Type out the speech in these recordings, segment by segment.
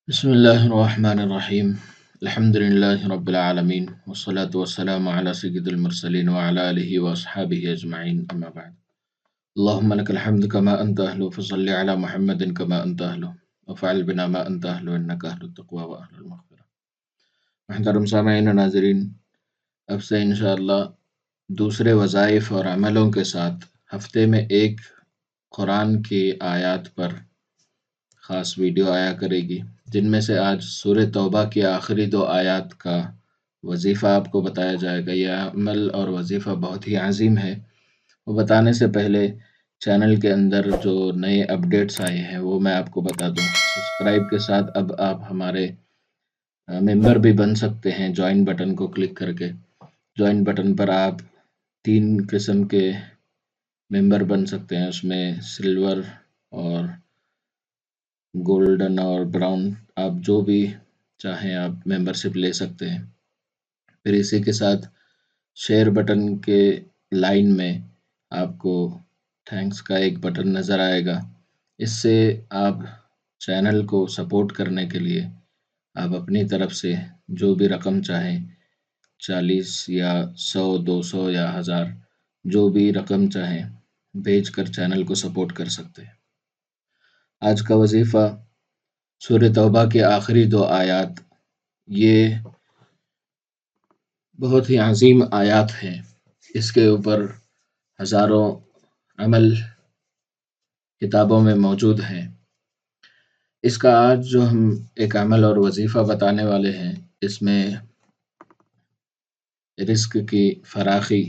بسم الله الرحمن الرحيم. الحمد لله رب العالمين والصلاة والسلام على سيد المرسلين وعلى آله وأصحابه أجمعين أما بعد. اللهم لك الحمد كما أنت أهله فصل على محمد كما أنت أهله وفعل بنا ما أنت أهله إنك أهل التقوى وأهل المغفرة. محترم سامعین و ناظرین، اب سے انشاءاللہ دوسرے وظائف اور عملوں کے ساتھ ہفتے میں ایک قرآن کی آیات پر خاص ویڈیو آیا کرے گی، جن میں سے آج سورہ توبہ کی آخری 2 آیات کا وظیفہ آپ کو بتایا جائے گا۔ یہ عمل اور وظیفہ بہت ہی عظیم ہے۔ وہ بتانے سے پہلے چینل کے اندر جو نئے اپڈیٹس آئے ہیں وہ میں آپ کو بتا دوں۔ سبسکرائب کے ساتھ اب آپ ہمارے ممبر بھی بن سکتے ہیں۔ جوائن بٹن کو کلک کر کے جوائن بٹن پر آپ 3 قسم کے ممبر بن سکتے ہیں، اس میں سلور اور گولڈن اور براؤن، آپ جو بھی چاہیں آپ ممبرشپ لے سکتے ہیں۔ پھر اسی کے ساتھ شیئر بٹن کے لائن میں آپ کو تھینکس کا ایک بٹن نظر آئے گا۔ اس سے آپ چینل کو سپورٹ کرنے کے لیے آپ اپنی طرف سے جو بھی رقم چاہیں، 40 یا 100 200 یا 1000، جو بھی رقم چاہیں بھیج کر چینل کو سپورٹ کر سکتے ہیں۔ آج کا وظیفہ سورہ توبہ کے آخری 2 آیات، یہ بہت ہی عظیم آیات ہیں۔ اس کے اوپر ہزاروں عمل کتابوں میں موجود ہیں۔ اس کا آج جو ہم ایک عمل اور وظیفہ بتانے والے ہیں، اس میں رزق کی فراخی،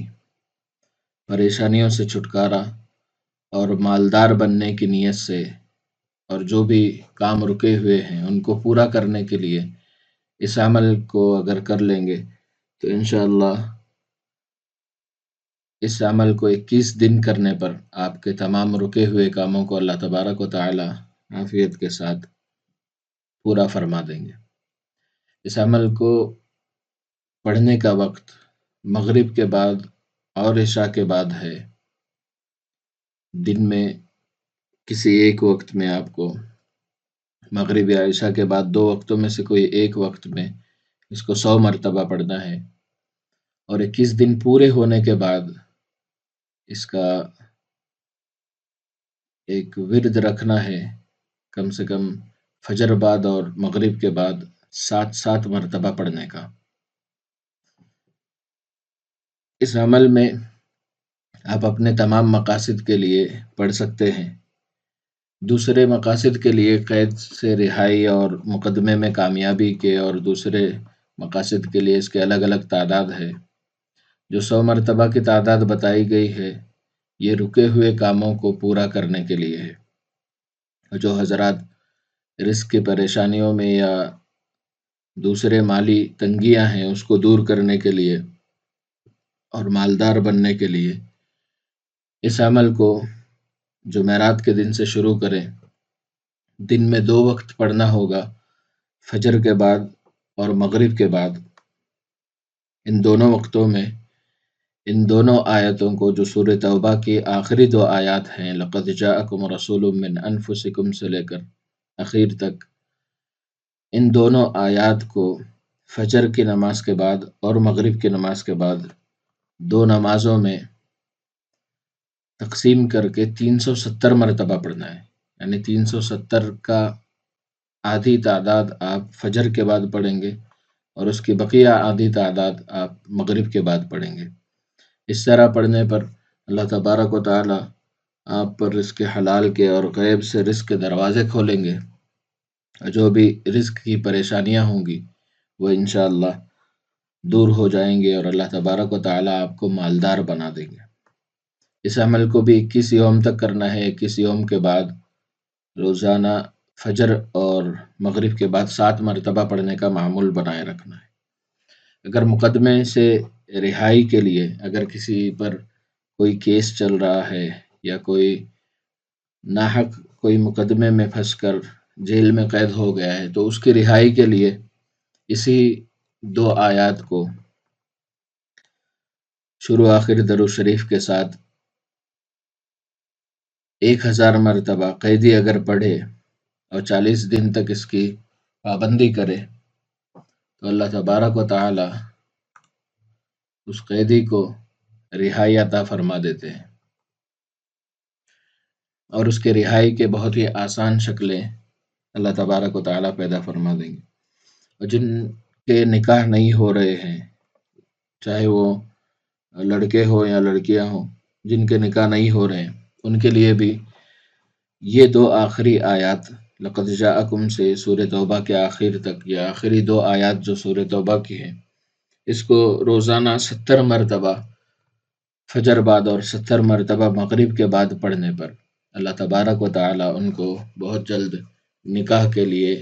پریشانیوں سے چھٹکارا اور مالدار بننے کی نیت سے، اور جو بھی کام رکے ہوئے ہیں ان کو پورا کرنے کے لیے اس عمل کو اگر کر لیں گے تو انشاءاللہ اس عمل کو 21 دن کرنے پر آپ کے تمام رکے ہوئے کاموں کو اللہ تبارک و تعالی عافیت کے ساتھ پورا فرما دیں گے۔ اس عمل کو پڑھنے کا وقت مغرب کے بعد اور عشاء کے بعد ہے۔ دن میں کسی ایک وقت میں آپ کو مغرب یا عشاء کے بعد 2 وقتوں میں سے کوئی ایک وقت میں اس کو 100 مرتبہ پڑھنا ہے، اور 21 دن پورے ہونے کے بعد اس کا ایک ورد رکھنا ہے، کم سے کم فجر بعد اور مغرب کے بعد 7 مرتبہ پڑھنے کا۔ اس عمل میں آپ اپنے تمام مقاصد کے لیے پڑھ سکتے ہیں۔ دوسرے مقاصد کے لیے قید سے رہائی اور مقدمے میں کامیابی کے، اور دوسرے مقاصد کے لیے اس کے الگ الگ تعداد ہے۔ جو 100 مرتبہ کی تعداد بتائی گئی ہے، یہ رکے ہوئے کاموں کو پورا کرنے کے لیے ہے۔ جو حضرات رزق کی پریشانیوں میں یا دوسرے مالی تنگیاں ہیں اس کو دور کرنے کے لیے اور مالدار بننے کے لیے اس عمل کو جمعرات کے دن سے شروع کریں۔ دن میں 2 وقت پڑھنا ہوگا، فجر کے بعد اور مغرب کے بعد۔ ان دونوں وقتوں میں ان دونوں آیتوں کو، جو سورہ توبہ کی آخری 2 آیات ہیں، لَقَدْ جَاءَكُمْ رَسُولٌ مِّنْ أَنفُسِكُمْ سے لے کر اخیر تک، ان دونوں آیات کو فجر کی نماز کے بعد اور مغرب کی نماز کے بعد 2 نمازوں میں تقسیم کر کے 370 مرتبہ پڑھنا ہے۔ یعنی 370 کا آدھی تعداد آپ فجر کے بعد پڑھیں گے اور اس کی بقیہ آدھی تعداد آپ مغرب کے بعد پڑھیں گے۔ اس طرح پڑھنے پر اللہ تبارک و تعالی آپ پر رزق حلال کے اور غیب سے رزق کے دروازے کھولیں گے۔ جو بھی رزق کی پریشانیاں ہوں گی وہ انشاءاللہ دور ہو جائیں گے، اور اللہ تبارک و تعالی آپ کو مالدار بنا دیں گے۔ اس عمل کو بھی 21 یوم تک کرنا ہے۔ 21 یوم کے بعد روزانہ فجر اور مغرب کے بعد 7 مرتبہ پڑھنے کا معمول بنائے رکھنا ہے۔ اگر مقدمے سے رہائی کے لیے، اگر کسی پر کوئی کیس چل رہا ہے یا کوئی ناحق کوئی مقدمے میں پھنس کر جیل میں قید ہو گیا ہے، تو اس کی رہائی کے لیے اسی 2 آیات کو شروع آخر درود شریف کے ساتھ 1000 مرتبہ قیدی اگر پڑھے اور 40 دن تک اس کی پابندی کرے تو اللہ تبارک و تعالی اس قیدی کو رہائی عطا فرما دیتے ہیں، اور اس کے رہائی کے بہت ہی آسان شکلیں اللہ تبارک و تعالی پیدا فرما دیں گے۔ اور جن کے نکاح نہیں ہو رہے ہیں، چاہے وہ لڑکے ہوں یا لڑکیاں ہوں، جن کے نکاح نہیں ہو رہے ہیں، ان کے لیے بھی یہ دو آخری آیات لقد جاءکم سے سورہ توبہ کے آخر تک، یہ آخری دو آیات جو سورہ توبہ کی ہیں، اس کو روزانہ 70 مرتبہ فجر بعد اور 70 مرتبہ مغرب کے بعد پڑھنے پر اللہ تبارک و تعالی ان کو بہت جلد نکاح کے لیے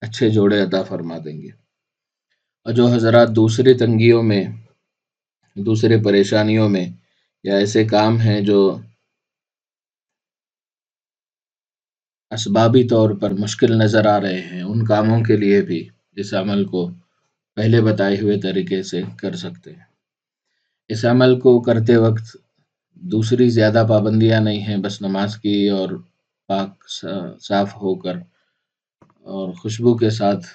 اچھے جوڑے عطا فرما دیں گے۔ اور جو حضرات دوسری تنگیوں میں، دوسرے پریشانیوں میں، یا ایسے کام ہیں جو اسبابی طور پر مشکل نظر آ رہے ہیں، ان کاموں کے لیے بھی اس عمل کو پہلے بتائے ہوئے طریقے سے کر سکتے ہیں۔ اس عمل کو کرتے وقت دوسری زیادہ پابندیاں نہیں ہیں، بس نماز کی اور پاک صاف ہو کر اور خوشبو کے ساتھ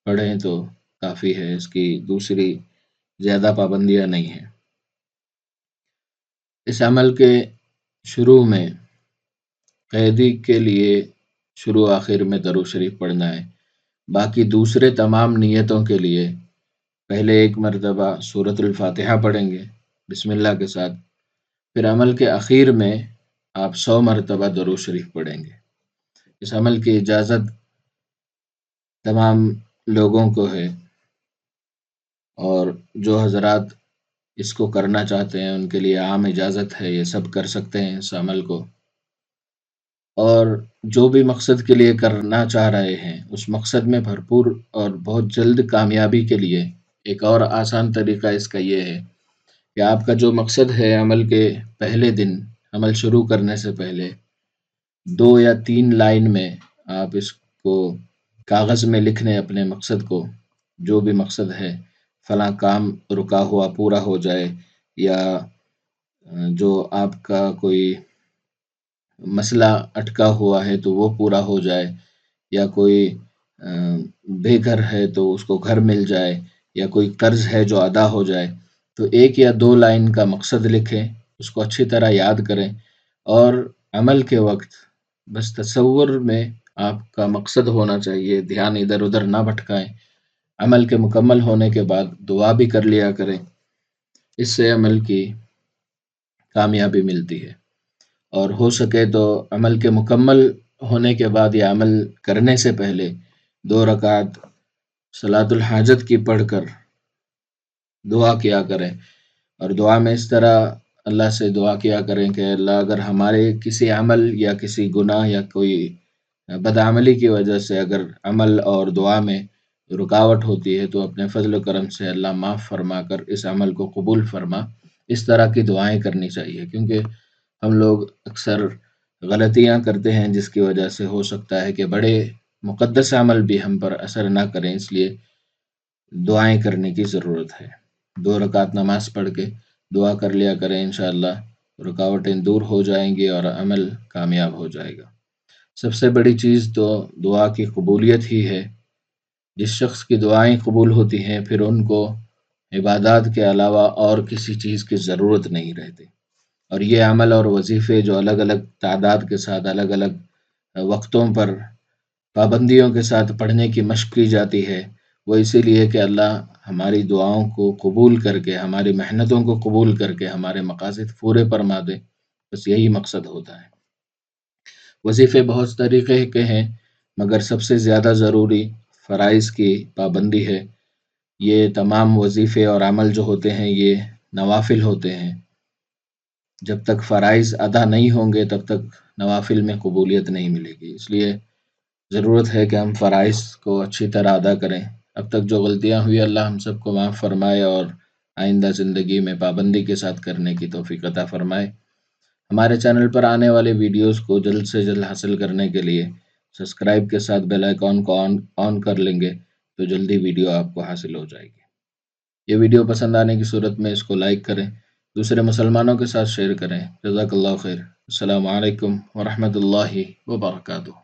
پڑھیں تو کافی ہے، اس کی دوسری زیادہ پابندیاں نہیں ہیں۔ اس عمل کے شروع میں قیدی کے لیے شروع آخر میں درود شریف پڑھنا ہے، باقی دوسرے تمام نیتوں کے لیے پہلے ایک مرتبہ سورۃ الفاتحہ پڑھیں گے بسم اللہ کے ساتھ، پھر عمل کے اخیر میں آپ 100 مرتبہ درود شریف پڑھیں گے۔ اس عمل کی اجازت تمام لوگوں کو ہے، اور جو حضرات اس کو کرنا چاہتے ہیں ان کے لیے عام اجازت ہے، یہ سب کر سکتے ہیں اس عمل کو۔ اور جو بھی مقصد کے لیے کرنا چاہ رہے ہیں، اس مقصد میں بھرپور اور بہت جلد کامیابی کے لیے ایک اور آسان طریقہ اس کا یہ ہے کہ آپ کا جو مقصد ہے، عمل کے پہلے دن، عمل شروع کرنے سے پہلے 2 یا 3 لائن میں آپ اس کو کاغذ میں لکھ لیں، اپنے مقصد کو، جو بھی مقصد ہے، فلاں کام رکا ہوا پورا ہو جائے، یا جو آپ کا کوئی مسئلہ اٹکا ہوا ہے تو وہ پورا ہو جائے، یا کوئی بے گھر ہے تو اس کو گھر مل جائے، یا کوئی قرض ہے جو ادا ہو جائے، تو 1 یا 2 لائن کا مقصد لکھیں، اس کو اچھی طرح یاد کریں، اور عمل کے وقت بس تصور میں آپ کا مقصد ہونا چاہیے، دھیان ادھر ادھر نہ بھٹکائیں۔ عمل کے مکمل ہونے کے بعد دعا بھی کر لیا کریں، اس سے عمل کی کامیابی ملتی ہے۔ اور ہو سکے تو عمل کے مکمل ہونے کے بعد یا عمل کرنے سے پہلے 2 رکعت صلاۃ الحاجت کی پڑھ کر دعا کیا کریں، اور دعا میں اس طرح اللہ سے دعا کیا کریں کہ اللہ، اگر ہمارے کسی عمل یا کسی گناہ یا کوئی بدعملی کی وجہ سے اگر عمل اور دعا میں رکاوٹ ہوتی ہے تو اپنے فضل و کرم سے اللہ معاف فرما کر اس عمل کو قبول فرما۔ اس طرح کی دعائیں کرنی چاہیے، کیونکہ ہم لوگ اکثر غلطیاں کرتے ہیں جس کی وجہ سے ہو سکتا ہے کہ بڑے مقدس عمل بھی ہم پر اثر نہ کریں، اس لیے دعائیں کرنے کی ضرورت ہے۔ 2 رکعت نماز پڑھ کے دعا کر لیا کریں، انشاءاللہ رکاوٹیں دور ہو جائیں گی اور عمل کامیاب ہو جائے گا۔ سب سے بڑی چیز تو دعا کی قبولیت ہی ہے۔ جس شخص کی دعائیں قبول ہوتی ہیں، پھر ان کو عبادات کے علاوہ اور کسی چیز کی ضرورت نہیں رہتی، اور یہ عمل اور وظیفے جو الگ الگ تعداد کے ساتھ الگ الگ وقتوں پر پابندیوں کے ساتھ پڑھنے کی مشق کی جاتی ہے، وہ اسی لیے کہ اللہ ہماری دعاؤں کو قبول کر کے، ہماری محنتوں کو قبول کر کے ہمارے مقاصد پورے فرما دے، بس یہی مقصد ہوتا ہے۔ وظیفے بہت طریقے کے ہیں، مگر سب سے زیادہ ضروری فرائض کی پابندی ہے۔ یہ تمام وظیفے اور عمل جو ہوتے ہیں یہ نوافل ہوتے ہیں، جب تک فرائض ادا نہیں ہوں گے تب تک نوافل میں قبولیت نہیں ملے گی، اس لیے ضرورت ہے کہ ہم فرائض کو اچھی طرح ادا کریں۔ اب تک جو غلطیاں ہوئی اللہ ہم سب کو معاف فرمائے، اور آئندہ زندگی میں پابندی کے ساتھ کرنے کی توفیق عطا فرمائے۔ ہمارے چینل پر آنے والے ویڈیوز کو جلد سے جلد حاصل کرنے کے لیے سبسکرائب کے ساتھ بیل آئیکن کو آن کر لیں گے تو جلدی ویڈیو آپ کو حاصل ہو جائے گی۔ یہ ویڈیو پسند آنے کی صورت میں اس کو لائک کریں، دوسرے مسلمانوں کے ساتھ شیئر کریں۔ جزاک اللہ خیر۔ السلام علیکم ورحمۃ اللہ وبرکاتہ۔